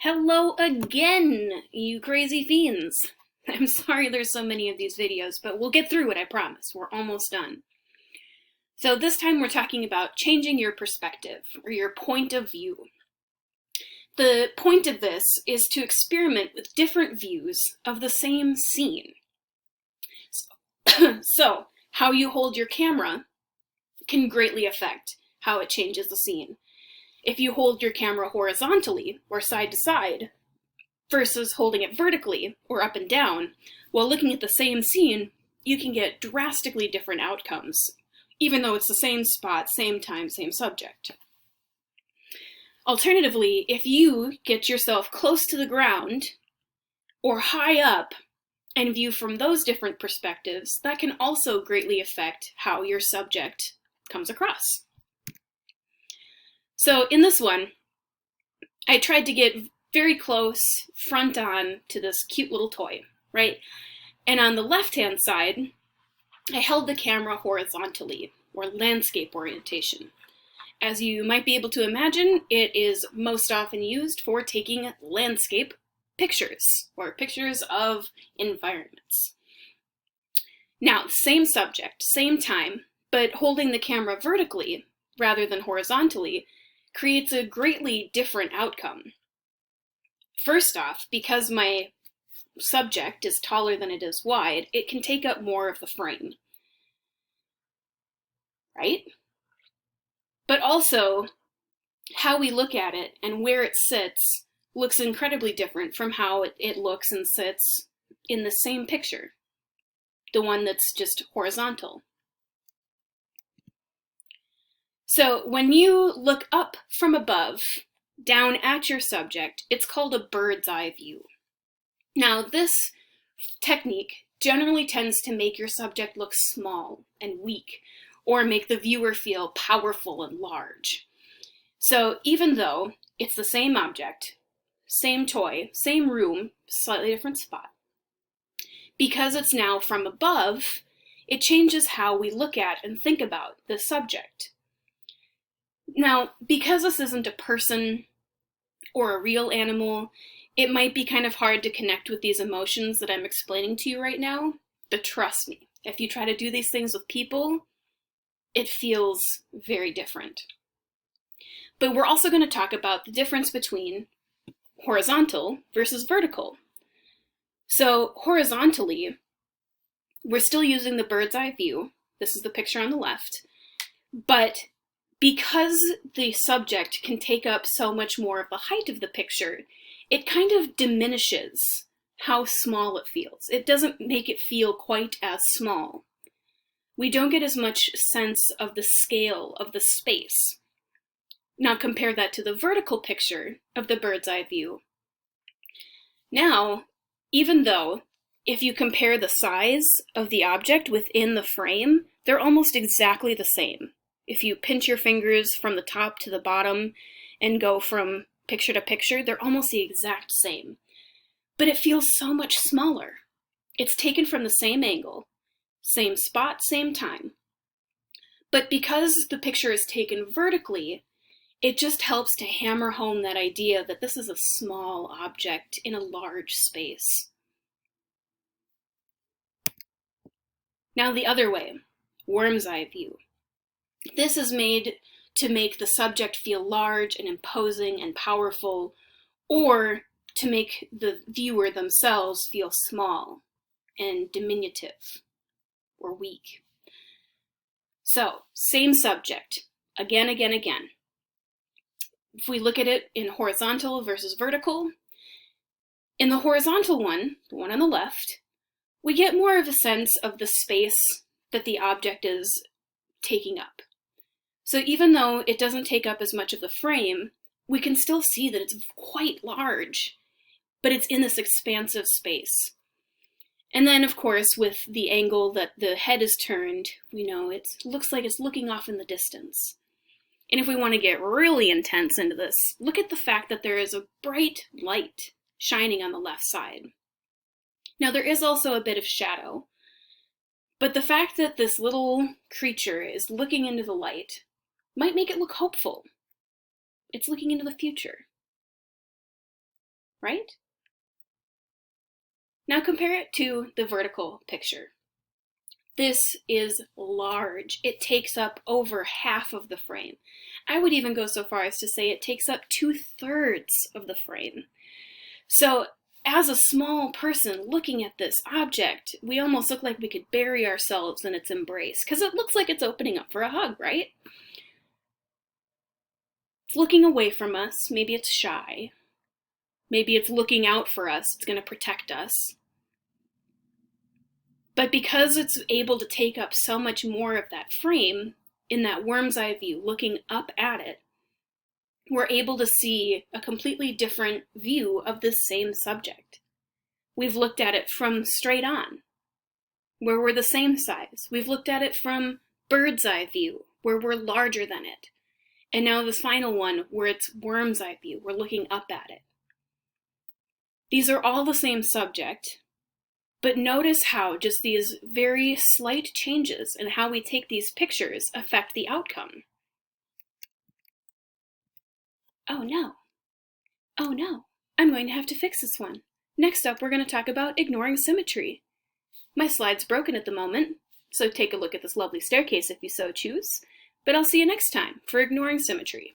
Hello again, you crazy fiends. I'm sorry there's so many of these videos, but we'll get through it, I promise. We're almost done. So this time we're talking about changing your perspective, or your point of view. The point of this is to experiment with different views of the same scene. So, how you hold your camera can greatly affect how it changes the scene. If you hold your camera horizontally, or side to side, versus holding it vertically or up and down, while looking at the same scene, you can get drastically different outcomes, even though it's the same spot, same time, same subject. Alternatively, if you get yourself close to the ground or high up and view from those different perspectives, that can also greatly affect how your subject comes across. So in this one, I tried to get very close, front on, to this cute little toy, right? And on the left-hand side, I held the camera horizontally, or landscape orientation. As you might be able to imagine, it is most often used for taking landscape pictures, or pictures of environments. Now, same subject, same time, but holding the camera vertically rather than horizontally creates a greatly different outcome. First off, because my subject is taller than it is wide, it can take up more of the frame, right? But also, how we look at it and where it sits looks incredibly different from how it looks and sits in the same picture, the one that's just horizontal. So when you look up from above, down at your subject, it's called a bird's eye view. Now, this technique generally tends to make your subject look small and weak, or make the viewer feel powerful and large. So even though it's the same object, same toy, same room, slightly different spot, because it's now from above, it changes how we look at and think about the subject. Now, because this isn't a person or a real animal, it might be kind of hard to connect with these emotions that I'm explaining to you right now, but trust me, if you try to do these things with people, it feels very different. But we're also going to talk about the difference between horizontal versus vertical. So horizontally, we're still using the bird's eye view. This is the picture on the left. But because the subject can take up so much more of the height of the picture, it kind of diminishes how small it feels. It doesn't make it feel quite as small. We don't get as much sense of the scale of the space. Now compare that to the vertical picture of the bird's eye view. Now, even though if you compare the size of the object within the frame, they're almost exactly the same. If you pinch your fingers from the top to the bottom and go from picture to picture, they're almost the exact same. But it feels so much smaller. It's taken from the same angle, same spot, same time. But because the picture is taken vertically, it just helps to hammer home that idea that this is a small object in a large space. Now the other way, worm's eye view. This is made to make the subject feel large and imposing and powerful, or to make the viewer themselves feel small and diminutive or weak. So, same subject, again, again, again. If we look at it in horizontal versus vertical, in the horizontal one, the one on the left, we get more of a sense of the space that the object is taking up. So even though it doesn't take up as much of the frame, we can still see that it's quite large, but it's in this expansive space. And then, of course, with the angle that the head is turned, we know it looks like it's looking off in the distance. And if we want to get really intense into this, look at the fact that there is a bright light shining on the left side. Now, there is also a bit of shadow, but the fact that this little creature is looking into the light might make it look hopeful. It's looking into the future. right? Now compare it to the vertical picture. This is large. It takes up over half of the frame. I would even go so far as to say it takes up 2/3 of the frame. So as a small person looking at this object, we almost look like we could bury ourselves in its embrace, because it looks like it's opening up for a hug, right? It's looking away from us. Maybe it's shy. Maybe it's looking out for us. It's going to protect us. But because it's able to take up so much more of that frame, in that worm's eye view, looking up at it, we're able to see a completely different view of this same subject. We've looked at it from straight on, where we're the same size. We've looked at it from bird's eye view, where we're larger than it. And now this final one, where it's worm's eye view, we're looking up at it. These are all the same subject, but notice how just these very slight changes in how we take these pictures affect the outcome. Oh no. Oh no. I'm going to have to fix this one. Next up, we're going to talk about ignoring symmetry. My slide's broken at the moment, so take a look at this lovely staircase if you so choose, but I'll see you next time for ignoring symmetry.